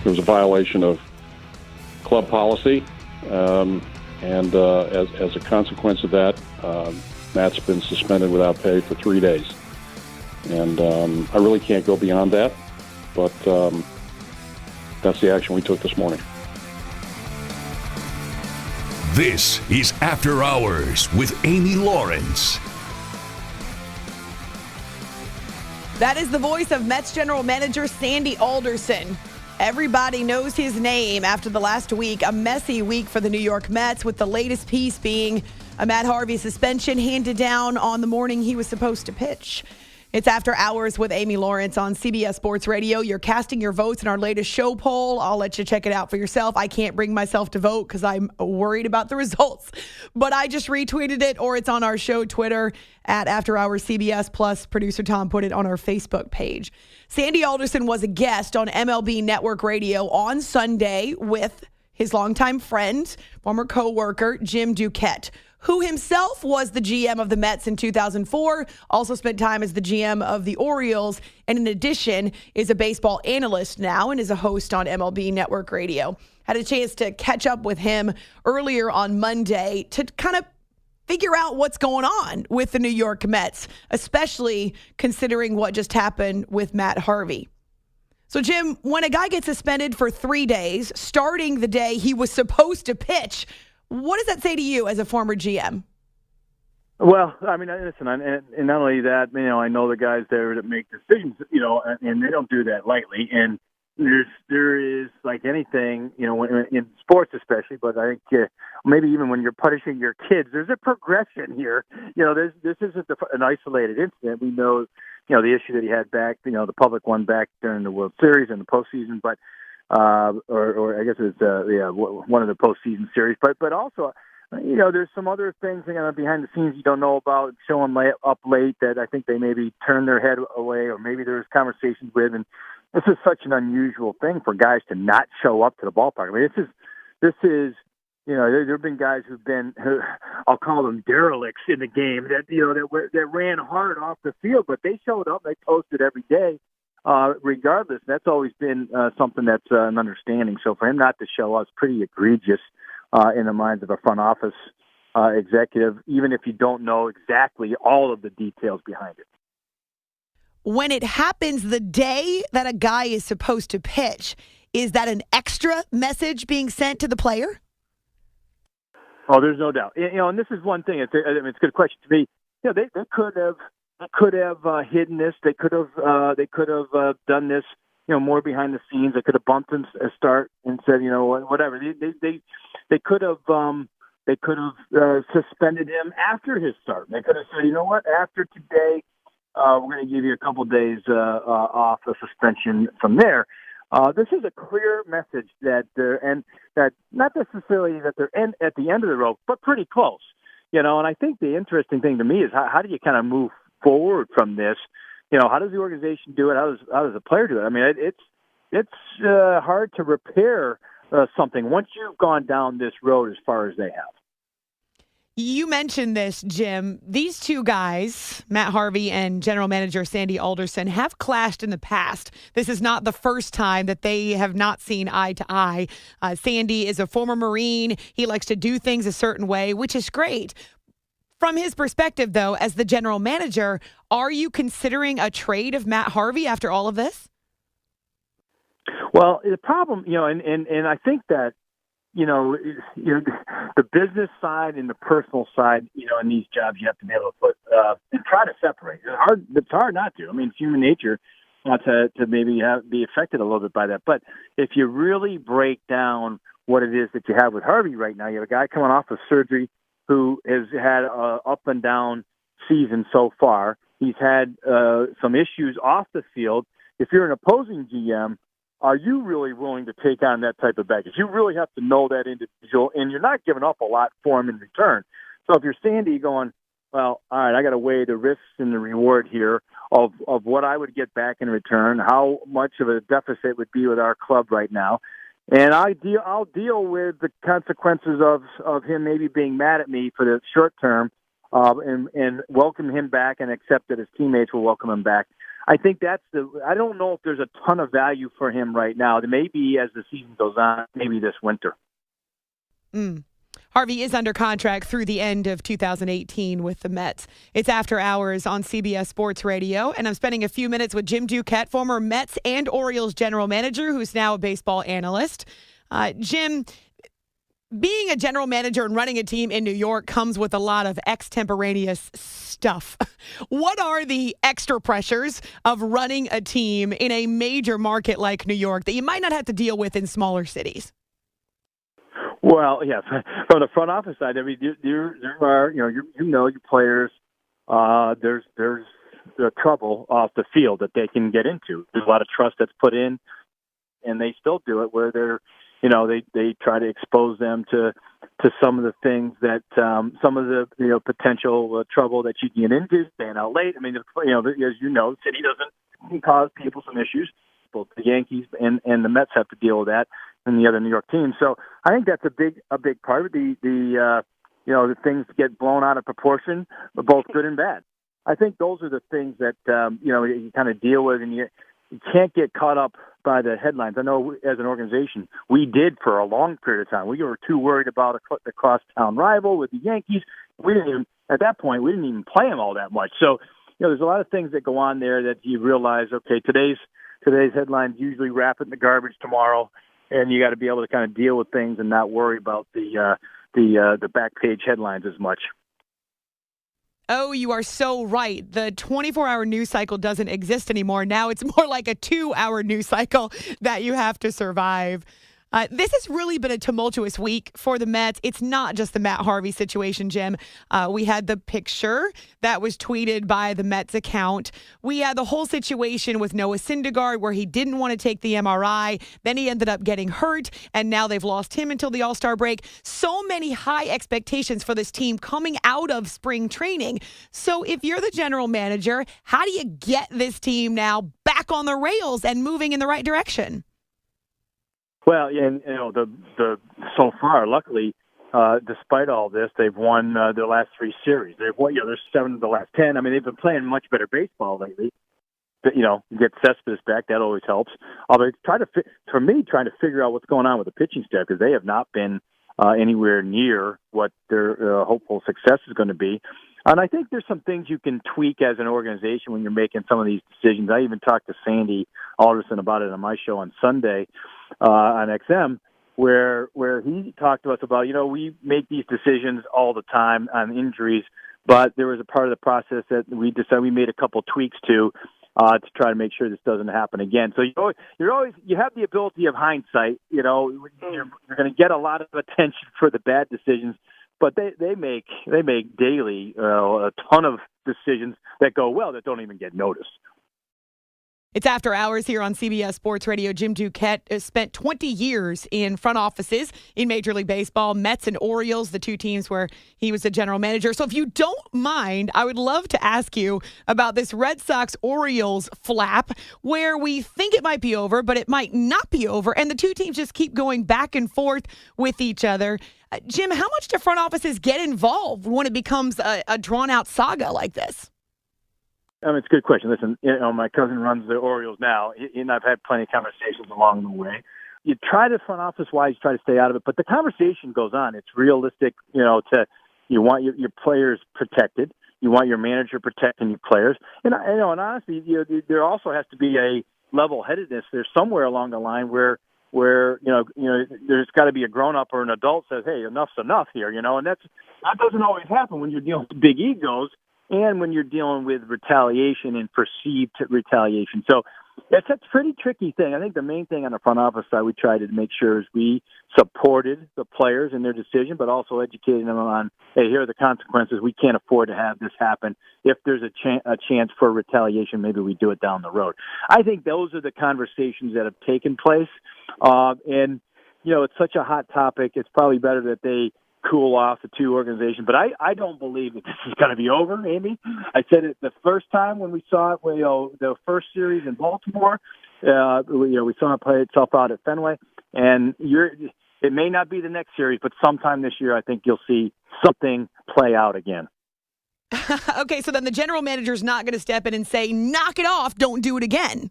There was a violation of club policy, and as a consequence of that, Matt's been suspended without pay for 3 days. And I really can't go beyond that, but that's the action we took this morning. This is After Hours with Amy Lawrence. That is the voice of Mets general manager Sandy Alderson. Everybody knows his name after the last week, a messy week for the New York Mets, with the latest piece being a Matt Harvey suspension handed down on the morning he was supposed to pitch. It's After Hours with Amy Lawrence on CBS Sports Radio. You're casting your votes in our latest show poll. I'll let you check it out for yourself. I can't bring myself to vote because I'm worried about the results. But I just retweeted it, or it's on our show Twitter at After Hours CBS. Plus, producer Tom put it on our Facebook page. Sandy Alderson was a guest on MLB Network Radio on Sunday with his longtime friend, former co-worker, Jim Duquette, who himself was the GM of the Mets in 2004, also spent time as the GM of the Orioles, and in addition is a baseball analyst now and is a host on MLB Network Radio. Had a chance to catch up with him earlier on Monday to kind of figure out what's going on with the New York Mets, especially considering what just happened with Matt Harvey. So, Jim, when a guy gets suspended for 3 days, starting the day he was supposed to pitch, what does that say to you as a former GM? Well, I mean, listen, and not only that, I know the guys there that make decisions, and they don't do that lightly. And there is, like anything, in sports especially, but I think maybe even when you're punishing your kids, there's a progression here. This isn't an isolated incident. We know, the issue that he had back, the public one back during the World Series and the postseason, but or I guess it's one of the postseason series, but also there's some other things behind the scenes you don't know about, showing up late that I think they maybe turn their head away, or maybe there's conversations with, and this is such an unusual thing for guys to not show up to the ballpark. I mean, this is there have been guys who I'll call them derelicts in the game that ran hard off the field, but they showed up, they posted every day. Regardless, that's always been something that's an understanding. So for him not to show up is pretty egregious in the minds of a front office executive, even if you don't know exactly all of the details behind it. When it happens the day that a guy is supposed to pitch, is that an extra message being sent to the player? Oh, there's no doubt. And this is one thing. It's a good question to me. They could have hidden this. They could have done this, more behind the scenes. They could have bumped him a start and said, whatever. They could have suspended him after his start. They could have said, after today, we're going to give you a couple days off of suspension from there. This is a clear message that not necessarily that they're at the end of the road, but pretty close. And I think the interesting thing to me is how do you kind of move forward from this? How does the organization do it? How does the player do it? I mean, it's hard to repair something once you've gone down this road as far as they have. You mentioned this, Jim. These two guys, Matt Harvey and general manager Sandy Alderson, have clashed in the past. This is not the first time that they have not seen eye to eye. Sandy is a former Marine. He likes to do things a certain way, which is great. From his perspective, though, as the general manager, are you considering a trade of Matt Harvey after all of this? Well, the problem, and I think that, the business side and the personal side, in these jobs, you have to be able to put and try to separate. It's hard not to. I mean, it's human nature not to maybe be affected a little bit by that. But if you really break down what it is that you have with Harvey right now, you have a guy coming off of surgery who has had an up and down season so far. He's had some issues off the field. If you're an opposing GM, are you really willing to take on that type of baggage? You really have to know that individual, and you're not giving up a lot for him in return. So if you're Sandy going, well, all right, I got to weigh the risks and the reward here of what I would get back in return, how much of a deficit would be with our club right now, and I'll deal with the consequences of him maybe being mad at me for the short term, and welcome him back and accept that his teammates will welcome him back. I think I don't know if there's a ton of value for him right now. There may be as the season goes on, maybe this winter. Harvey is under contract through the end of 2018 with the Mets. It's After Hours on CBS Sports Radio, and I'm spending a few minutes with Jim Duquette, former Mets and Orioles general manager, who's now a baseball analyst. Jim, being a general manager and running a team in New York comes with a lot of extemporaneous stuff. What are the extra pressures of running a team in a major market like New York that you might not have to deal with in smaller cities? Well, yeah, from the front office side, I mean, there are, your players. There's the trouble off the field that they can get into. There's a lot of trust that's put in, and they still do it where they're, they try to expose them to some of the things that some of the potential trouble that you can get into, staying out late. I mean, as City doesn't cause people some issues. Both the Yankees and the Mets have to deal with that, and the other New York teams. So I think that's a big part of it. The things get blown out of proportion, both good and bad. I think those are the things that you kind of deal with, and you can't get caught up by the headlines. I know as an organization, we did for a long period of time. We were too worried about the crosstown rival with the Yankees. At that point, we didn't even play them all that much. So, there's a lot of things that go on there that you realize, okay, today's headlines usually wrap it in the garbage tomorrow, and you got to be able to kind of deal with things and not worry about the back page headlines as much. Oh, you are so right. The 24-hour news cycle doesn't exist anymore. Now it's more like a 2-hour news cycle that you have to survive. This has really been a tumultuous week for the Mets. It's not just the Matt Harvey situation, Jim. We had the picture that was tweeted by the Mets account. We had the whole situation with Noah Syndergaard where he didn't want to take the MRI. Then he ended up getting hurt, and now they've lost him until the All-Star break. So many high expectations for this team coming out of spring training. So if you're the general manager, how do you get this team now back on the rails and moving in the right direction? Well, and the so far, luckily, despite all this, they've won their last 3 series. They've won, there's 7 of the last 10. I mean, they've been playing much better baseball lately. But, you get Cespedes back, that always helps. Although trying to figure out what's going on with the pitching staff, because they have not been anywhere near what their hopeful success is going to be. And I think there's some things you can tweak as an organization when you're making some of these decisions. I even talked to Sandy Alderson about it on my show on Sunday on XM, where he talked to us about, we make these decisions all the time on injuries, but there was a part of the process that we decided we made a couple tweaks to try to make sure this doesn't happen again. So you have the ability of hindsight. You're going to get a lot of attention for the bad decisions, but they make daily a ton of decisions that go well that don't even get noticed. It's After Hours here on CBS Sports Radio. Jim Duquette spent 20 years in front offices in Major League Baseball, Mets and Orioles, the 2 teams where he was the general manager. So if you don't mind, I would love to ask you about this Red Sox Orioles flap where we think it might be over, but it might not be over. And the 2 teams just keep going back and forth with each other. Jim, how much do front offices get involved when it becomes a drawn-out saga like this? It's a good question. Listen, my cousin runs the Orioles now, and I've had plenty of conversations along the way. You try to front office-wise, try to stay out of it, but the conversation goes on. It's realistic, you want your players protected. You want your manager protecting your players. And honestly, there also has to be a level-headedness. There's somewhere along the line where there's got to be a grown-up or an adult says, hey, enough's enough here, and that doesn't always happen when you're dealing with big egos and when you're dealing with retaliation and perceived retaliation. So that's a pretty tricky thing. I think the main thing on the front office side we tried to make sure is we supported the players in their decision, but also educated them on, hey, here are the consequences. We can't afford to have this happen. If there's a chance for retaliation, maybe we do it down the road. I think those are the conversations that have taken place. And it's such a hot topic. It's probably better that they cool off the 2 organizations. But I don't believe that this is going to be over, Amy. I said it the first time when we saw it, the first series in Baltimore. We saw it play itself out at Fenway. And it may not be the next series, but sometime this year I think you'll see something play out again. Okay, so then the general manager's not going to step in and say, knock it off, don't do it again.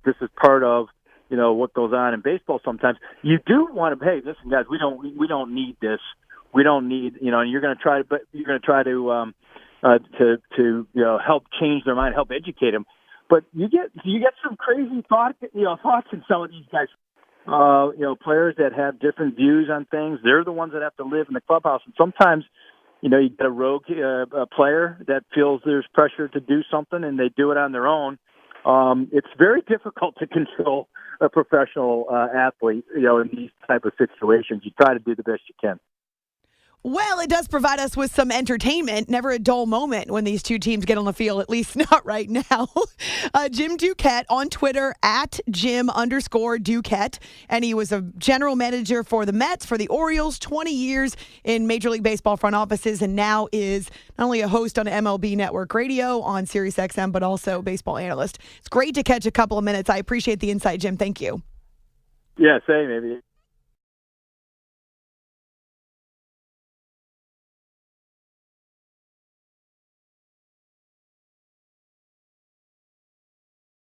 This is part of, what goes on in baseball sometimes. You do want to, hey, listen, guys, we don't need this. We don't need, and you're going to try to help change their mind, help educate them. But you get some crazy thoughts in some of these guys. Players that have different views on things. They're the ones that have to live in the clubhouse. And sometimes, you get a rogue player that feels there's pressure to do something, and they do it on their own. It's very difficult to control a professional athlete, in these type of situations. You try to do the best you can. Well, it does provide us with some entertainment. Never a dull moment when these two teams get on the field, at least not right now. Jim Duquette on Twitter, at Jim_Duquette. And he was a general manager for the Mets, for the Orioles, 20 years in Major League Baseball front offices, and now is not only a host on MLB Network Radio on Sirius XM, but also baseball analyst. It's great to catch a couple of minutes. I appreciate the insight, Jim. Thank you. Yeah, same, maybe.